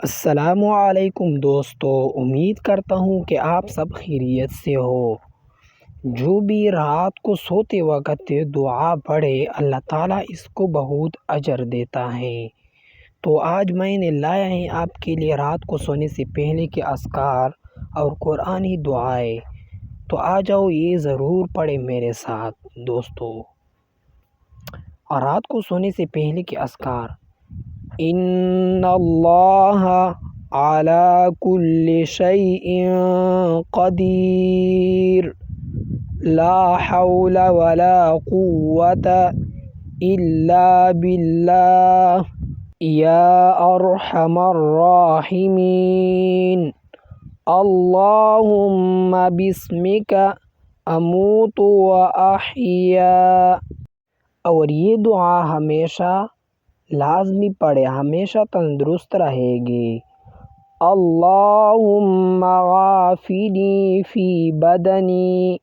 السلام علیکم دوستو، امید کرتا ہوں کہ آپ سب خیریت سے ہو۔ جو بھی رات کو سوتے وقت دعا پڑھے اللہ تعالیٰ اس کو بہت اجر دیتا ہے۔ تو آج میں نے لایا ہے آپ کے لیے رات کو سونے سے پہلے کے اذکار اور قرآنی دعائیں۔ تو آ جاؤ، یہ ضرور پڑھے میرے ساتھ دوستو۔ اور رات کو سونے سے پہلے کے اذکار: ان اللہ علی کل شیء قدیر، لا حول ولا قوة الا باللہ، یا ارحم الراحمین، اللہم بسمک اموت و احیا۔ اور یہ دعا ہمیشہ لازمی پڑھے، ہمیشہ تندرست رہے گی۔ اللہم عافنی فی بدنی،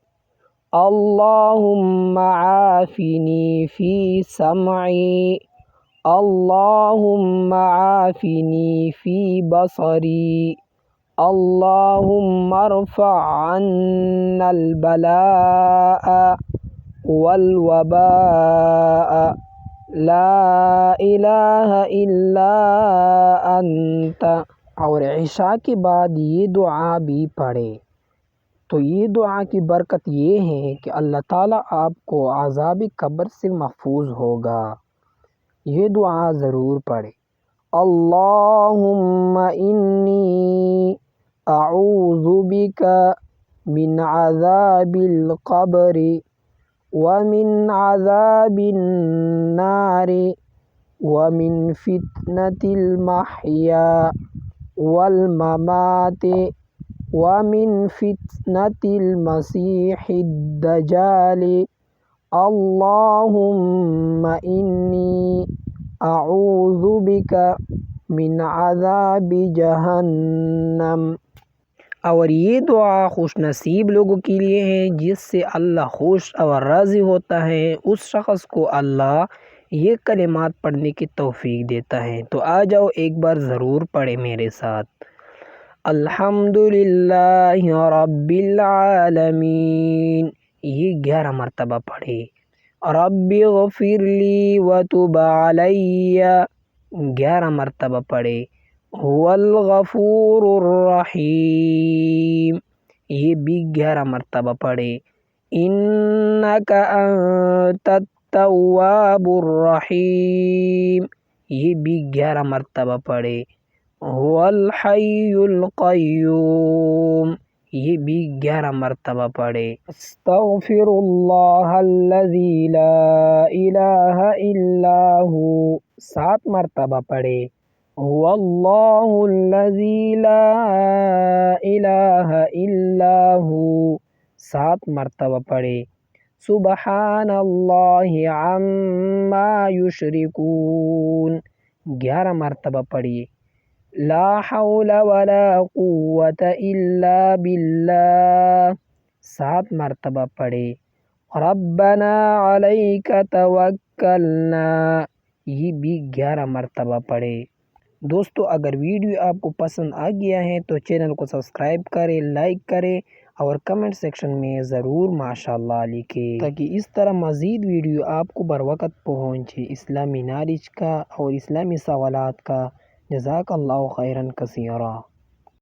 اللہم عافنی فی سمعی، اللہم عافنی فی بصری، اللہم ارفع عنا البلاء والوباء، لا الہ الا انت۔ اور عشاء کے بعد یہ دعا بھی پڑھے۔ تو یہ دعا کی برکت یہ ہے کہ اللہ تعالیٰ آپ کو عذاب قبر سے محفوظ ہوگا۔ یہ دعا ضرور پڑھے۔ اللہم انی اعوذ بک من عذاب القبر ومن عذاب النار ومن فتنة المحیا والممات ومن فتنة المسیح الدجال، اللہم انی اعوذ بک من عذاب جہنم۔ اور یہ دعا خوش نصیب لوگوں کے لیے ہے جس سے اللہ خوش اور راضی ہوتا ہے، اس شخص کو اللہ یہ کلمات پڑھنے کی توفیق دیتا ہے۔ تو آ جاؤ، ایک بار ضرور پڑھے میرے ساتھ۔ الحمدللہ رب العالمین، یہ 11 مرتبہ پڑھے۔ رب اغفر لی وتب علی، 11 مرتبہ پڑھے۔ هو الغفور الرحیم، یہ بھی 11 مرتبہ پڑھے۔ انک انت التواب الرحیم، یہ بھی 11 مرتبہ پڑھے۔ هو الحی القیوم، یہ بھی 11 مرتبہ پڑھے۔ استغفر اللہ الذی لا الہ الا ہو، 7 مرتبہ پڑھے۔ هو اللہ الذی لا الہ الا ہو، 7 مرتبہ پڑھے۔ سبحان اللہ عما یشرکون، 11 مرتبہ پڑھیے۔ لا حول ولا قوة الا باللہ، 7 مرتبہ پڑھے۔ ربنا علیک توکلنا، یہ بھی 11 مرتبہ پڑھے۔ دوستو، اگر ویڈیو آپ کو پسند آ گیا ہے تو چینل کو سبسکرائب کریں، لائک کریں اور کمنٹ سیکشن میں ضرور ماشاءاللہ لکھیں تاکہ اس طرح مزید ویڈیو آپ کو بر وقت پہنچے اسلامی نالج کا اور اسلامی سوالات کا۔ جزاک اللہ خیرا کثیرا۔